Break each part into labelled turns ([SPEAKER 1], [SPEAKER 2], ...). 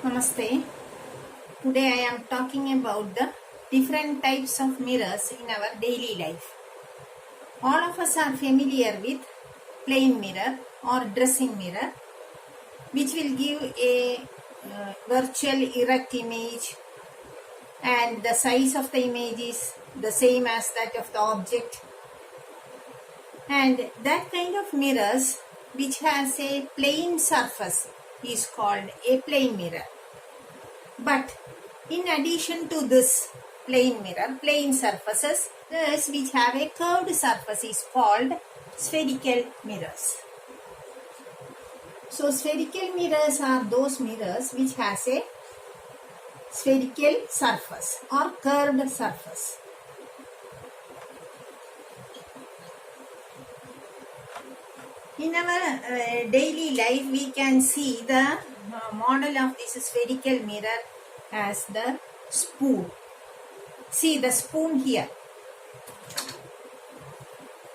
[SPEAKER 1] Namaste. Today I am talking about the different types of mirrors in our daily life. All of us are familiar with plane mirror or dressing mirror, which will give a virtual erect image, and the size of the image is the same as that of the object. And that kind of mirrors which has a plane surface is called a plane mirror. But in addition to this plane mirror, plane surfaces, those which have a curved surface is called spherical mirrors. So spherical mirrors are those mirrors which has a spherical surface or curved surface. In our daily life, we can see the model of this spherical mirror as the spoon. See the spoon here.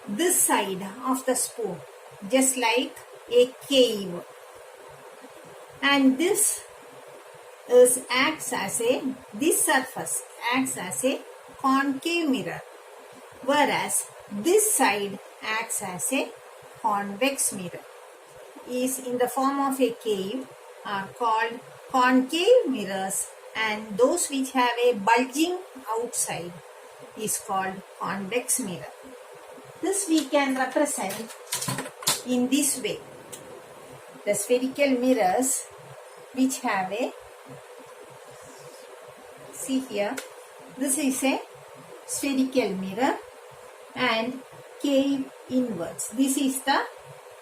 [SPEAKER 1] This side of the spoon, just like a cave. And this this surface acts as a concave mirror, whereas this side acts as a convex mirror. Is in the form of a cave are called concave mirrors, and those which have a bulging outside is called convex mirror. This we can represent in this way. The spherical mirrors which have a, see here, this is a spherical mirror and cave inwards. This is the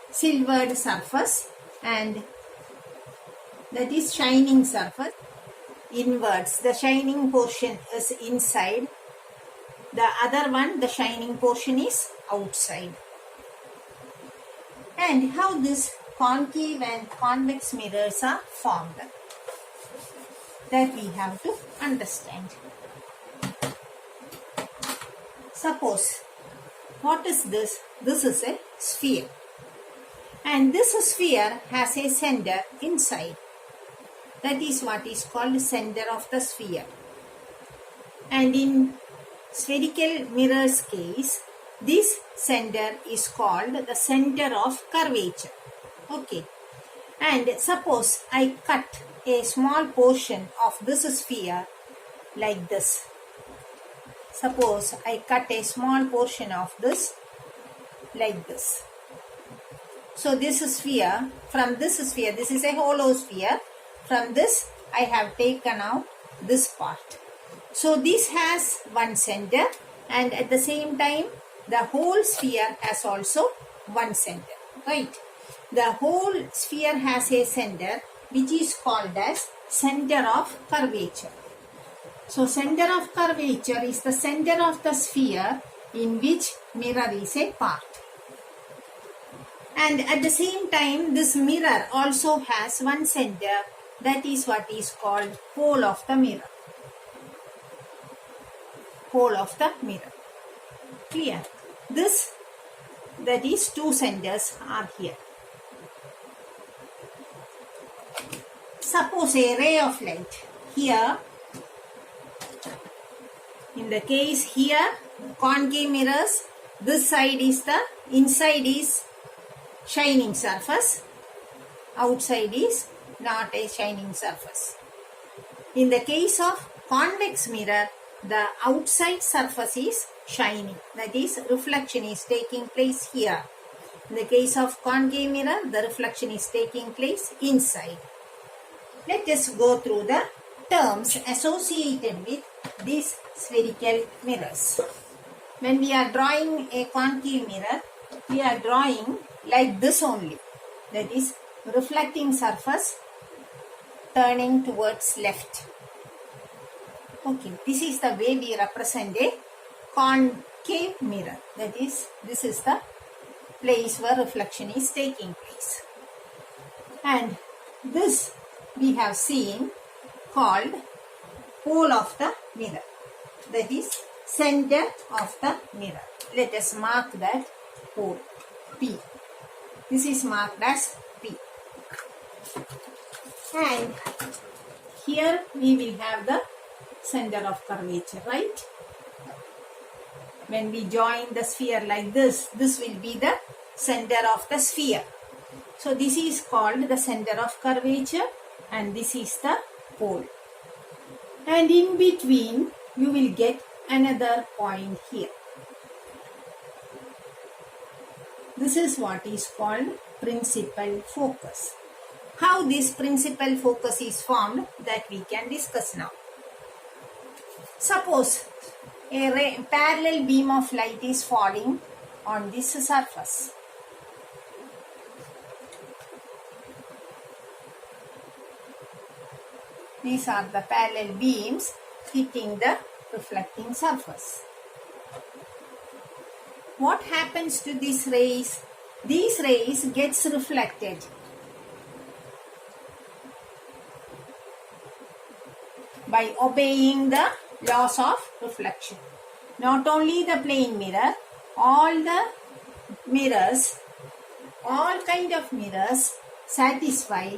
[SPEAKER 1] silvered surface and that is shining surface. Inwards, the shining portion is inside. The other one, the shining portion is outside. And how this concave and convex mirrors are formed, that we have to understand. Suppose, what is this? This is a sphere. And this sphere has a center inside. That is what is called center of the sphere. And in spherical mirror's case, this center is called the center of curvature. Okay. And suppose I cut a small portion of this sphere like this. Suppose I cut a small portion of this like this. So this sphere, from this sphere, this is a hollow sphere. From this I have taken out this part. So this has one center, and at the same time the whole sphere has also one center. Right? The whole sphere has a center which is called as center of curvature. So center of curvature is the center of the sphere in which mirror is a part. And at the same time, this mirror also has one center, that is what is called pole of the mirror. Pole of the mirror. Clear? This, that is two centers are here. Suppose a ray of light here. In the case here, concave mirrors, this side is the, inside is shining surface, outside is not a shining surface. In the case of convex mirror, the outside surface is shining, that is reflection is taking place here. In the case of concave mirror, the reflection is taking place inside. Let us go through the terms associated with these spherical mirrors. When we are drawing a concave mirror, we are drawing like this only, that is reflecting surface turning towards left. Okay, this is the way we represent a concave mirror, that is, this is the place where reflection is taking place. And this we have seen called pole of the mirror, that is center of the mirror. Let us mark that pole, P. This is marked as P. And here we will have the center of curvature, right? When we join the sphere like this will be the center of the sphere. So this is called the center of curvature and this is the pole. And in between you will get another point here. This is what is called principal focus. How this principal focus is formed, that we can discuss now. Suppose a parallel beam of light is falling on this surface. These are the parallel beams hitting the reflecting surface. What happens to these rays? These rays gets reflected. By obeying the laws of reflection. Not only the plane mirror, all the mirrors, all kind of mirrors satisfy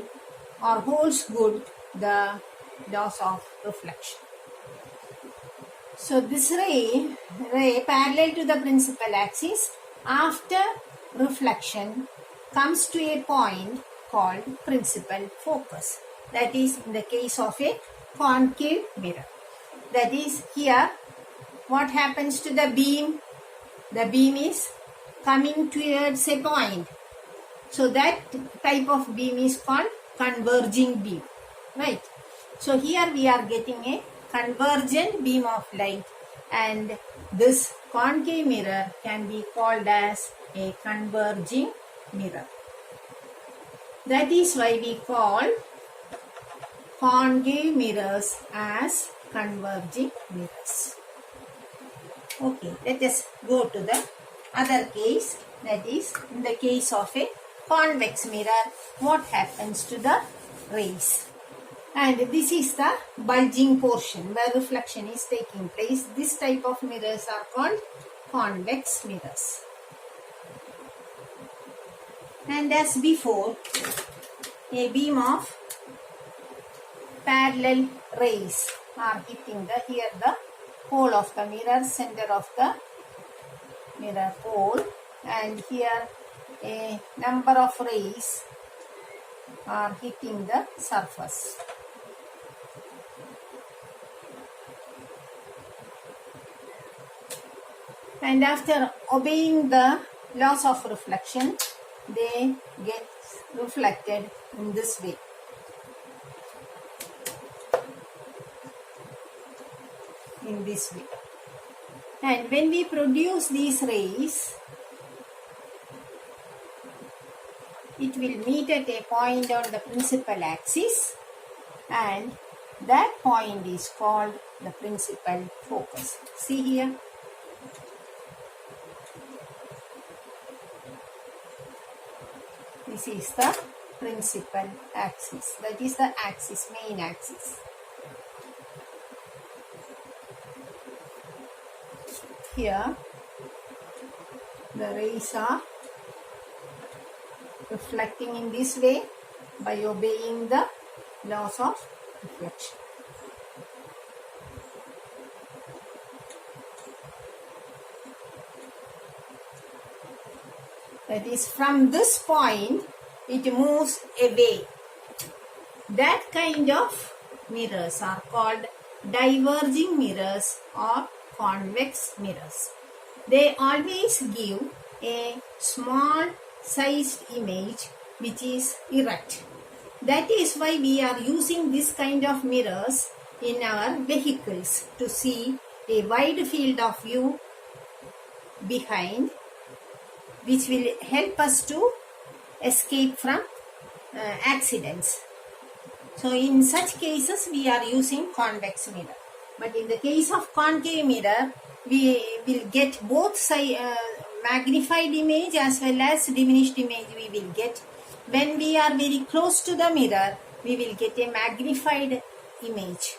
[SPEAKER 1] or holds good the laws of reflection. So this ray parallel to the principal axis, after reflection comes to a point called principal focus. That is in the case of a concave mirror. That is here what happens to the beam? The beam is coming towards a point. So that type of beam is called converging beam. Right. So here we are getting a convergent beam of light and this concave mirror can be called as a converging mirror. That is why we call concave mirrors as converging mirrors. Okay, let us go to the other case, that is in the case of a convex mirror, what happens to the rays. And this is the bulging portion where reflection is taking place. This type of mirrors are called convex mirrors. And as before, a beam of parallel rays are hitting the pole of the mirror, center of the mirror pole, and here a number of rays are hitting the surface. And after obeying the laws of reflection, they get reflected in this way. In this way. And when we produce these rays, it will meet at a point on the principal axis and that point is called the principal focus. See here. This is the principal axis. That is the axis, main axis. Here, the rays are reflecting in this way by obeying the laws of reflection. That is, from this point, it moves away. That kind of mirrors are called diverging mirrors or convex mirrors. They always give a small sized image which is erect. That is why we are using this kind of mirrors in our vehicles to see a wide field of view behind, which will help us to escape from accidents. So in such cases we are using convex mirror. But in the case of concave mirror, we will get both magnified image as well as diminished image we will get. When we are very close to the mirror, we will get a magnified image.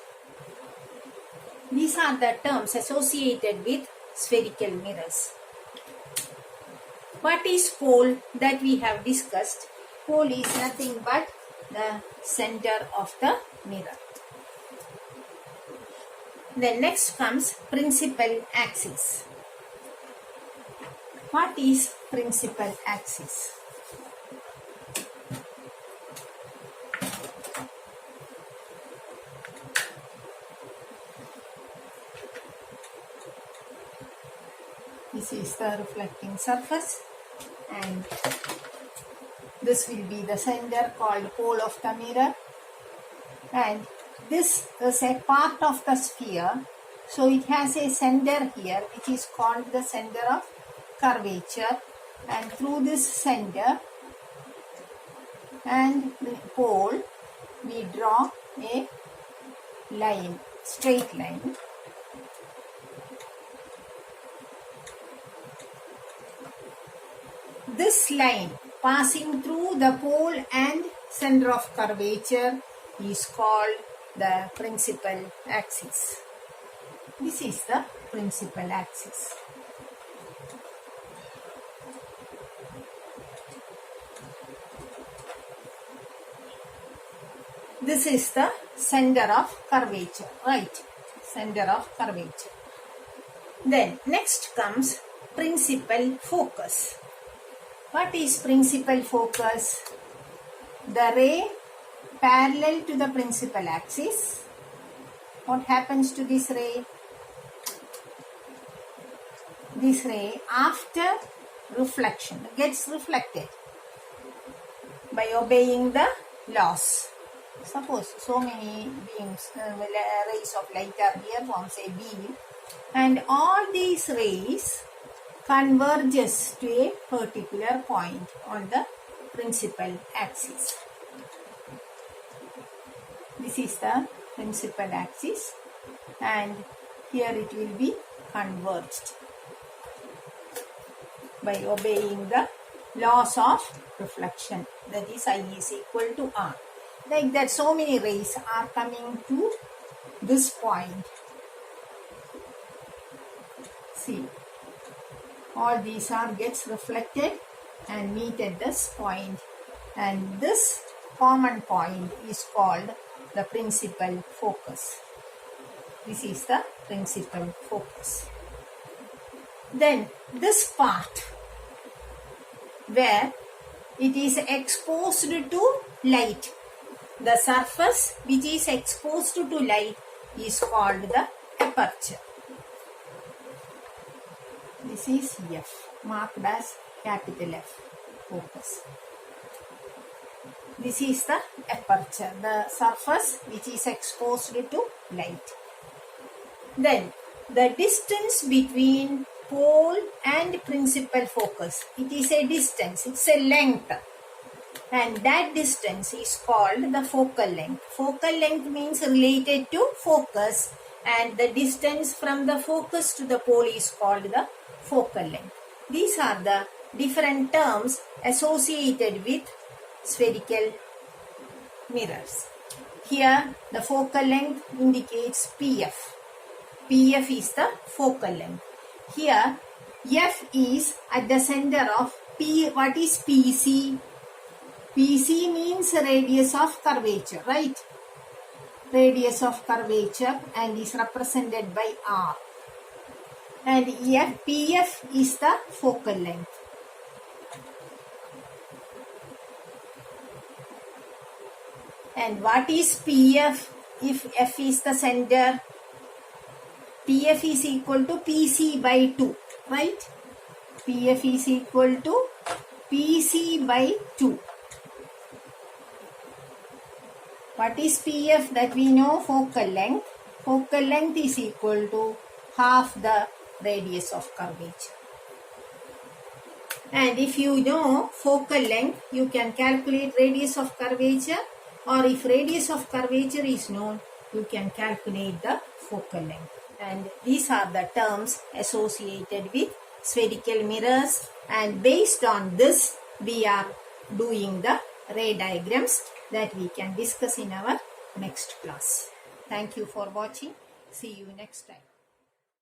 [SPEAKER 1] These are the terms associated with spherical mirrors. What is pole that we have discussed? Pole is nothing but the center of the mirror. Then next comes principal axis. What is principal axis? This is the reflecting surface, and this will be the center called pole of the mirror, and this is a part of the sphere, so it has a center here which is called the center of curvature, and through this center and the pole we draw a line, straight line. This line passing through the pole and center of curvature is called the principal axis. This is the principal axis. This is the center of curvature, right? Center of curvature. Then next comes principal focus. What is principal focus? The ray parallel to the principal axis. What happens to this ray? This ray after reflection gets reflected by obeying the laws. Suppose so many beams, rays of light are here, forms a beam, and all these rays converges to a particular point on the principal axis. This is the principal axis, and here it will be converged by obeying the laws of reflection, that is I is equal to R. Like that, so many rays are coming to this point. See, all these are gets reflected and meet at this point, and this common point is called the principal focus. This is the principal focus. Then this part where it is exposed to light, the surface which is exposed to light is called the aperture. This is F, marked as capital F, focus. This is the aperture, the surface which is exposed to light. Then the distance between pole and principal focus, it is a distance, it's a length, and that distance is called the focal length. Focal length means related to focus, and the distance from the focus to the pole is called the focal length. These are the different terms associated with spherical mirrors. Here the focal length indicates PF. PF is the focal length. Here F is at the center of P. What is PC? PC means radius of curvature, right? Radius of curvature, and is represented by R. And F, PF is the focal length. And what is PF if F is the center? PF is equal to PC by 2, right? PF is equal to PC by 2. What is PF? That we know, focal length. Focal length is equal to half the radius of curvature. And if you know focal length, you can calculate radius of curvature, or if radius of curvature is known, you can calculate the focal length. And these are the terms associated with spherical mirrors, and based on this we are doing the ray diagrams that we can discuss in our next class. Thank you for watching. See you next time.